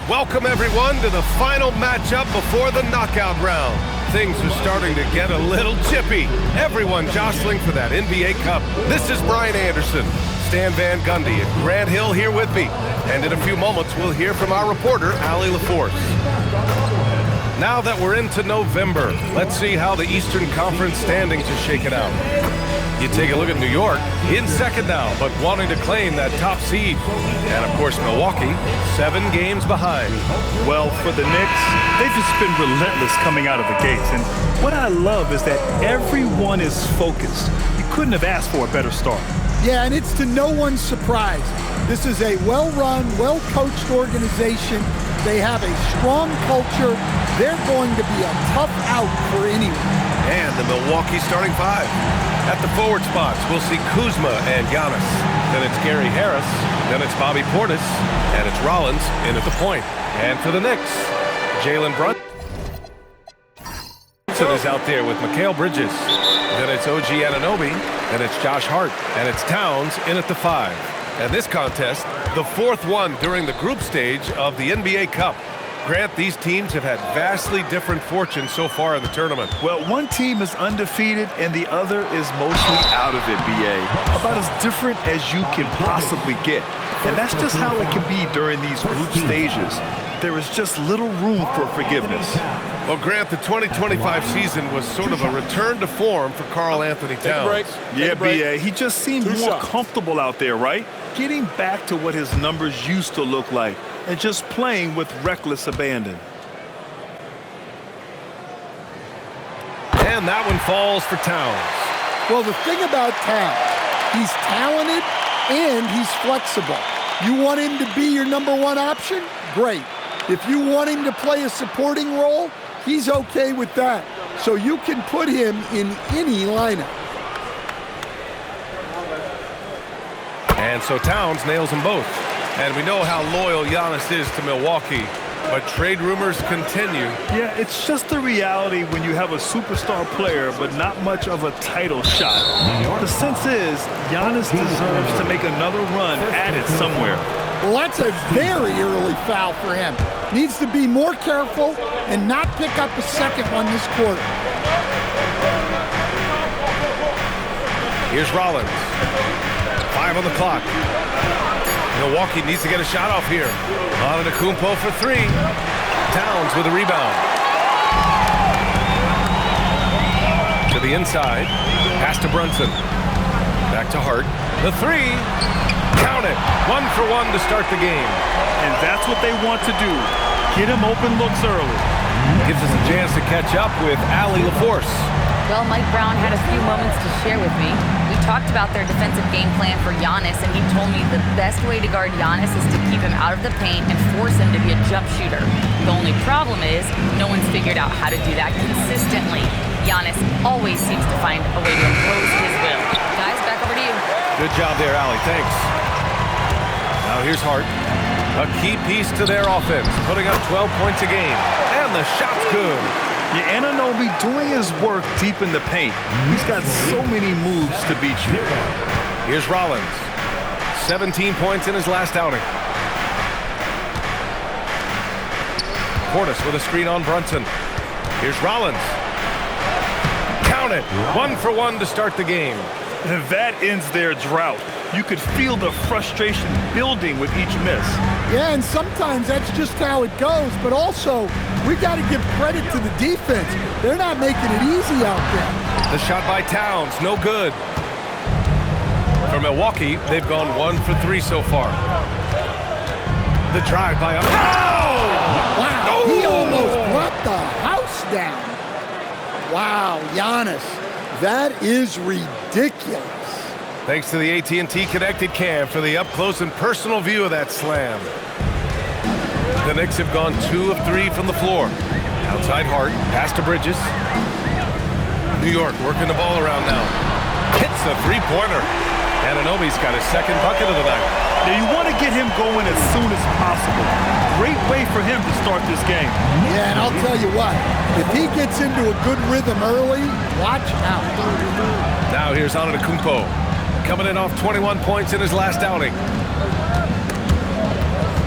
Welcome, everyone, to the final matchup before the knockout round. Things are starting to get a little chippy. Everyone jostling for that NBA Cup. This is Brian Anderson, Stan Van Gundy, and Grant Hill here with me. And in a few moments, we'll hear from our reporter, Allie LaForce. Now that we're into November, let's see how the Eastern Conference standings are shaking out. You take a look at New York, in second now, but wanting to claim that top seed. And, of course, Milwaukee, 7 games behind. Well, for the Knicks, they've just been relentless coming out of the gates. And what I love is that everyone is focused. You couldn't have asked for a better start. Yeah, and it's to no one's surprise. This is a well-run, well-coached organization. They have a strong culture. They're going to be a tough out for anyone. And the Milwaukee starting 5. At the forward spots, we'll see Kuzma and Giannis. Then it's Gary Harris. Then it's Bobby Portis. And it's Rollins in at the point. And for the Knicks, Jalen Brunson is out there with Mikal Bridges. Then it's OG Anunoby. Then it's Josh Hart. And it's Towns in at the 5. And this contest, the 4th one during the group stage of the NBA Cup. Grant, these teams have had vastly different fortunes so far in the tournament. Well, one team is undefeated and the other is mostly out of it, BA. About as different as you can possibly get. And that's just how it can be during these group stages. There is just little room for forgiveness. Well, Grant, the 2025 season was sort of a return to form for Karl Anthony Towns. Yeah, BA, he just seemed more comfortable out there, right? Getting back to what his numbers used to look like and just playing with reckless abandon. And that one falls for Towns. Well, the thing about Towns, he's talented and he's flexible. You want him to be your #1 option? Great. If you want him to play a supporting role, he's okay with that. So you can put him in any lineup. And so Towns nails them both. And we know how loyal Giannis is to Milwaukee, but trade rumors continue. Yeah, it's just the reality when you have a superstar player but not much of a title shot. The sense is Giannis deserves to make another run at it somewhere. Well, that's a very early foul for him. Needs to be more careful and not pick up a second one this quarter. Here's Rollins. 5 on the clock. Milwaukee needs to get a shot off here. Antetokounmpo for 3. Towns with a rebound. To the inside. Pass to Brunson. Back to Hart. The 3. Count it. 1 for 1 to start the game. And that's what they want to do. Get him open looks early. Gives us a chance to catch up with Allie LaForce. Well, Mike Brown had a few moments to share with me. We talked about their defensive game plan for Giannis, and he told me the best way to guard Giannis is to keep him out of the paint and force him to be a jump shooter. The only problem is no one's figured out how to do that consistently. Giannis always seems to find a way to impose his will. Guys, back over to you. Good job there, Allie. Thanks. Now here's Hart. A key piece to their offense, putting up 12 points a game. And the shot's good. Yeah, Anunoby doing his work deep in the paint. He's got so many moves to beat you. Here's Rollins. 17 points in his last outing. Portis with a screen on Brunson. Here's Rollins. Count it. 1 for 1 to start the game. And that ends their drought. You could feel the frustration building with each miss. Yeah, and sometimes that's just how it goes. But also, we got to give credit to the defense. They're not making it easy out there. The shot by Towns, no good. For Milwaukee, they've gone 1 for 3 so far. The drive by... Oh! Wow, Oh! he almost brought the house down. Wow, Giannis, that is ridiculous. Thanks to the AT&T Connected Cam for the up-close and personal view of that slam. The Knicks have gone 2 of 3 from the floor. Outside Hart, pass to Bridges. New York working the ball around now. Hits a three-pointer. Anunoby's got his second bucket of the night. Now you want to get him going as soon as possible. Great way for him to start this game. Yeah, and I'll tell you what, if he gets into a good rhythm early, watch out. Now here's Antetokounmpo, coming in off 21 points in his last outing.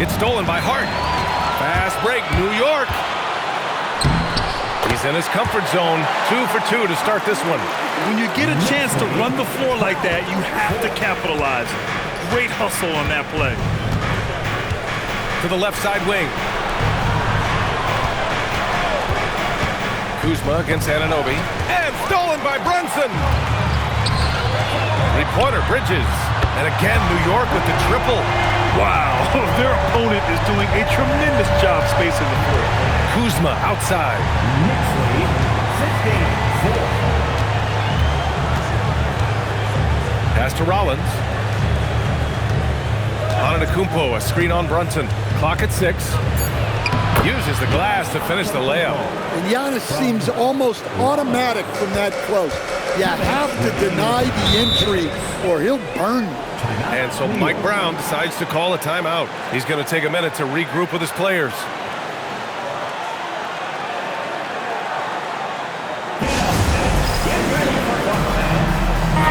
It's stolen by Hart. Fast break, New York. He's in his comfort zone. 2 for 2 to start this one. When you get a chance to run the floor like that, you have to capitalize. Great hustle on that play. To the left side wing. Kuzma against Anunoby. And stolen by Brunson. Three-pointer, Bridges. And again, New York with the triple. Wow, their opponent is doing a tremendous job spacing the floor. Kuzma outside. Knicks lead 16-4. Pass to Rollins. Antetokounmpo, a screen on Brunson. Clock at 6. Uses the glass to finish the layup. And Giannis seems almost automatic from that close. You have to deny the entry or he'll burn you. And so Mike Brown decides to call a timeout. He's going to take a minute to regroup with his players.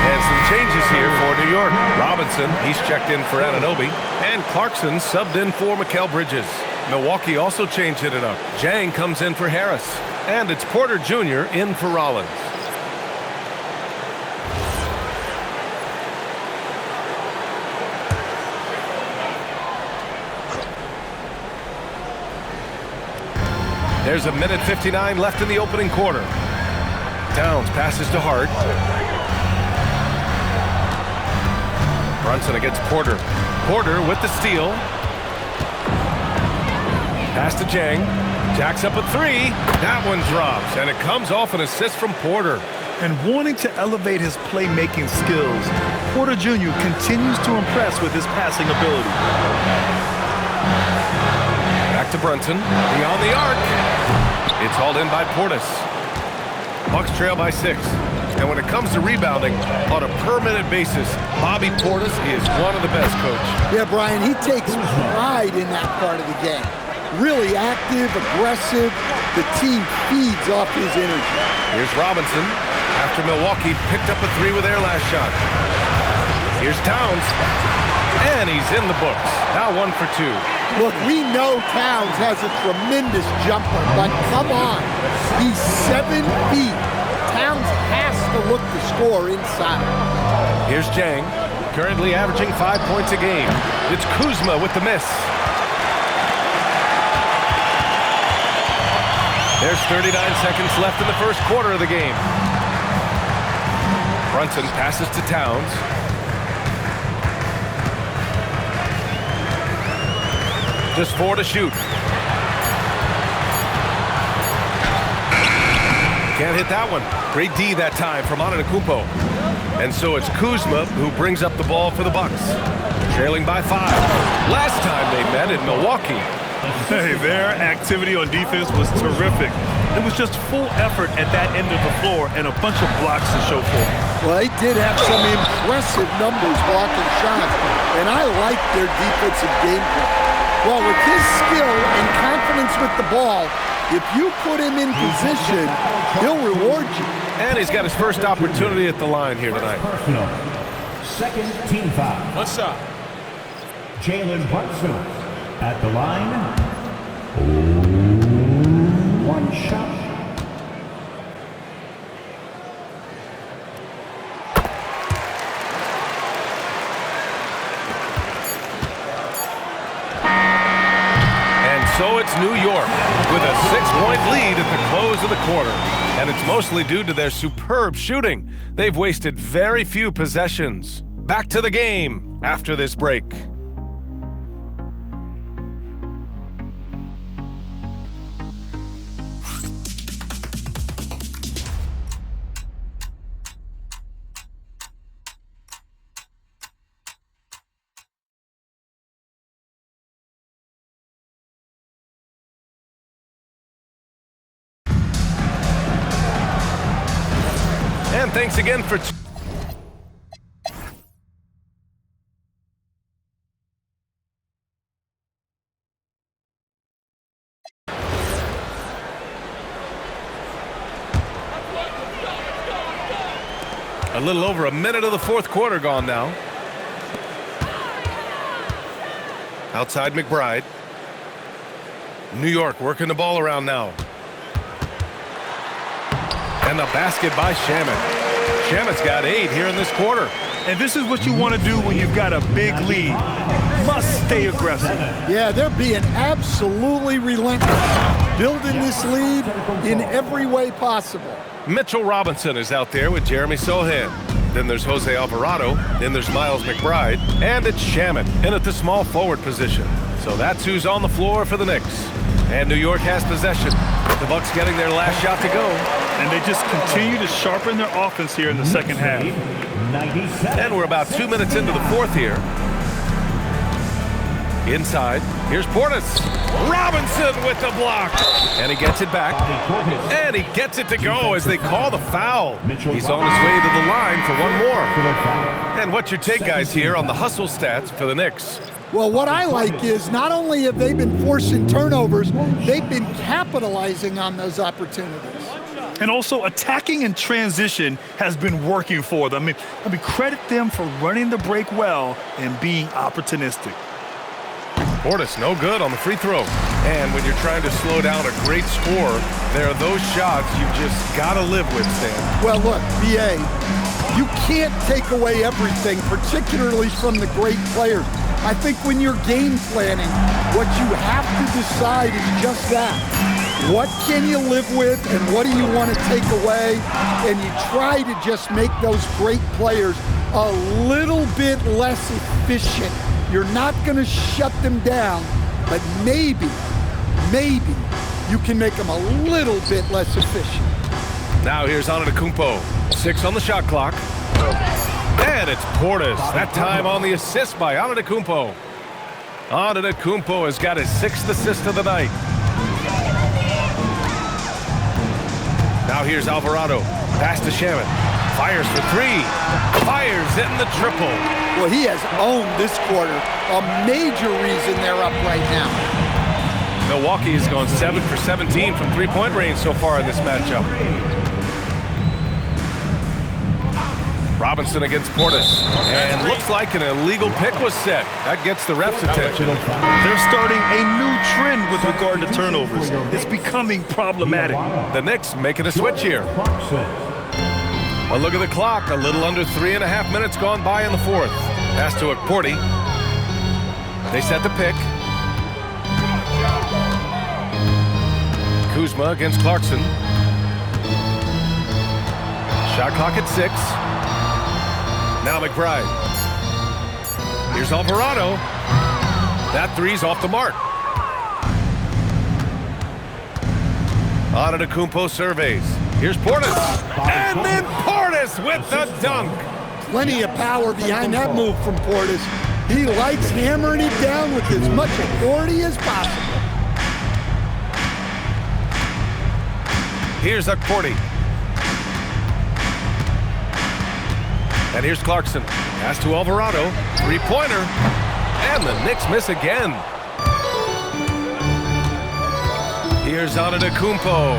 And some changes here for New York. Robinson, he's checked in for Anunoby. And Clarkson subbed in for Mikal Bridges. Milwaukee also changed it up. Jang comes in for Harris. And it's Porter Jr. in for Rollins. There's a minute 59 left in the opening quarter. Towns passes to Hart. Brunson against Porter. Porter with the steal. Pass to Jang. Jacks up a 3. That one drops, and it comes off an assist from Porter. And wanting to elevate his playmaking skills, Porter Jr. continues to impress with his passing ability. Back to Brunson. Beyond the arc. It's hauled in by Portis. Bucks trail by 6. And when it comes to rebounding, on a per-minute basis, Bobby Portis is one of the best, Coach. Yeah, Brian, he takes pride in that part of the game. Really active, aggressive. The team feeds off his energy. Here's Robinson after Milwaukee picked up a 3 with their last shot. Here's Towns. And he's in the books. Now 1 for 2. Look, we know Towns has a tremendous jumper, but come on. He's 7 feet. Towns has to look to score inside. Here's Jang, currently averaging 5 points a game. It's Kuzma with the miss. There's 39 seconds left in the first quarter of the game. Brunson passes to Towns. Just 4 to shoot. Can't hit that one. Great D that time from Antetokounmpo. And so it's Kuzma who brings up the ball for the Bucks. Trailing by 5. Last time they met in Milwaukee. Hey, their activity on defense was terrific. It was just full effort at that end of the floor and a bunch of blocks to show for it. Well, they did have some impressive numbers blocking shots, and I like their defensive game plan. Well, with his skill and confidence with the ball, if you put him in position, he'll reward you. And he's got his first opportunity at the line here tonight. Personal. Second team foul. What's up? Jalen Brunson at the line. 1 shot. So it's New York with a 6-point lead at the close of the quarter. And it's mostly due to their superb shooting. They've wasted very few possessions. Back to the game after this break. And thanks again for... A little over a minute of the fourth quarter gone now. Outside McBride. New York working the ball around now. And the basket by Shamet. Shamet's got 8 here in this quarter. And this is what you want to do when you've got a big lead. Must stay aggressive. Yeah, they're being absolutely relentless, building this lead in every way possible. Mitchell Robinson is out there with Jeremy Sohan. Then there's Jose Alvarado. Then there's Miles McBride. And it's Shamet in at the small forward position. So that's who's on the floor for the Knicks. And New York has possession. The Bucks getting their last shot to go. And they just continue to sharpen their offense here in the second half. And we're about 2 minutes into the fourth here. Inside, here's Portis. Robinson with the block. And he gets it back. And he gets it to go as they call the foul. He's on his way to the line for one more. And what's your take, guys, here on the hustle stats for the Knicks? Well, what I like is not only have they been forcing turnovers, they've been capitalizing on those opportunities. And also attacking in transition has been working for them. I mean, credit them for running the break well and being opportunistic. Portis, no good on the free throw. And when you're trying to slow down a great score, there are those shots you've just got to live with, Stan. Well, look, BA, you can't take away everything, particularly from the great players. I think when you're game planning, what you have to decide is just that. What can you live with and what do you want to take away? And you try to just make those great players a little bit less efficient. You're not going to shut them down, but maybe you can make them a little bit less efficient. Now here's Antetokounmpo. 6 on the shot clock. And it's Portis. That time on the assist by Antetokounmpo. Antetokounmpo has got his 6th assist of the night. Now here's Alvarado. Pass to Shamet. Fires for 3. Fires in the triple. Well, he has owned this quarter. A major reason they're up right now. Milwaukee has gone 7 for 17 from three-point range so far in this matchup. Robinson against Portis. And looks like an illegal pick was set. That gets the ref's attention. They're starting a new trend with regard to turnovers. It's becoming problematic. The Knicks making a switch here. Well, look at the clock. A little under 3.5 minutes gone by in the fourth. Pass to Portis. They set the pick. Kuzma against Clarkson. Shot clock at 6. Now McBride. Here's Alvarado. That three's off the mark. Antetokounmpo surveys. Here's Portis. And then Portis with the dunk. Plenty of power behind that move from Portis. He likes hammering it down with as much authority as possible. Here's Portis. And here's Clarkson. Pass to Alvarado. Three-pointer. And the Knicks miss again. Here's Antetokounmpo.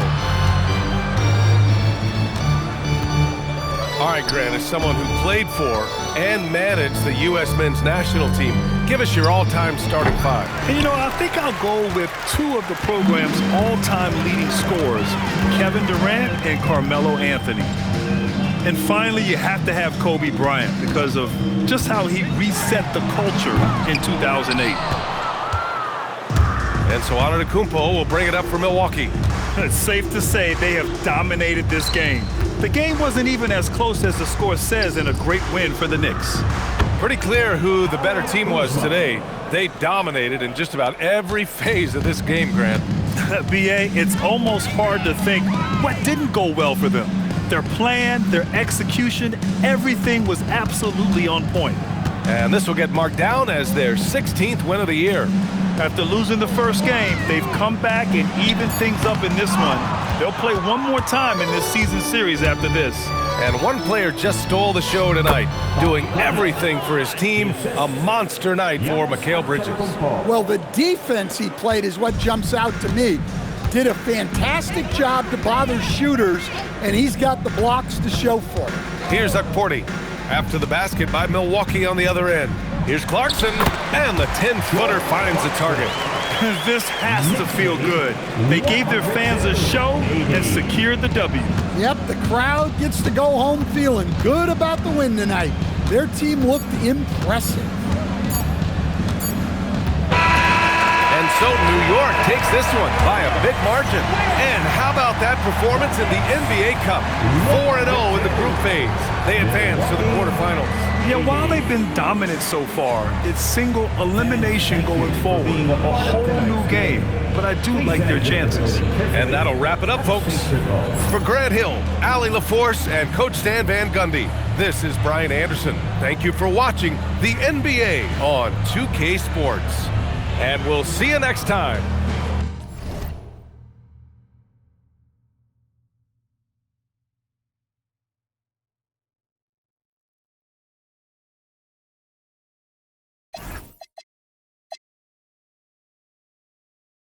All right, Grant, as someone who played for and managed the U.S. men's national team, give us your all-time starting 5. And, you know, I think I'll go with 2 of the program's all-time leading scorers, Kevin Durant and Carmelo Anthony. And finally, you have to have Kobe Bryant because of just how he reset the culture in 2008. And so Antetokounmpo will bring it up for Milwaukee. It's safe to say they have dominated this game. The game wasn't even as close as the score says in a great win for the Knicks. Pretty clear who the better team was today. They dominated in just about every phase of this game, Grant. BA, it's almost hard to think what didn't go well for them. Their plan, their execution, everything was absolutely on point. And this will get marked down as their 16th win of the year. After losing the first game, they've come back and evened things up in this one. They'll play one more time in this season series after this. And one player just stole the show tonight, doing everything for his team. A monster night for Mikal Bridges. Well, the defense he played is what jumps out to me. Did a fantastic job to bother shooters, and he's got the blocks to show for it. Here's Portis. After the basket by Milwaukee on the other end. Here's Clarkson, and the 10-footer finds the target. This has to feel good. They gave their fans a show and secured the W. Yep, the crowd gets to go home feeling good about the win tonight. Their team looked impressive. And so New York takes this one by a big margin. And how about that performance in the NBA Cup? 4-0 in the group phase. They advance to the quarterfinals. Yeah, while they've been dominant so far, it's single elimination going forward. A whole new game, but I do like their chances. And that'll wrap it up, folks. For Grant Hill, Allie LaForce, and Coach Stan Van Gundy, this is Brian Anderson. Thank you for watching the NBA on 2K Sports. And we'll see you next time.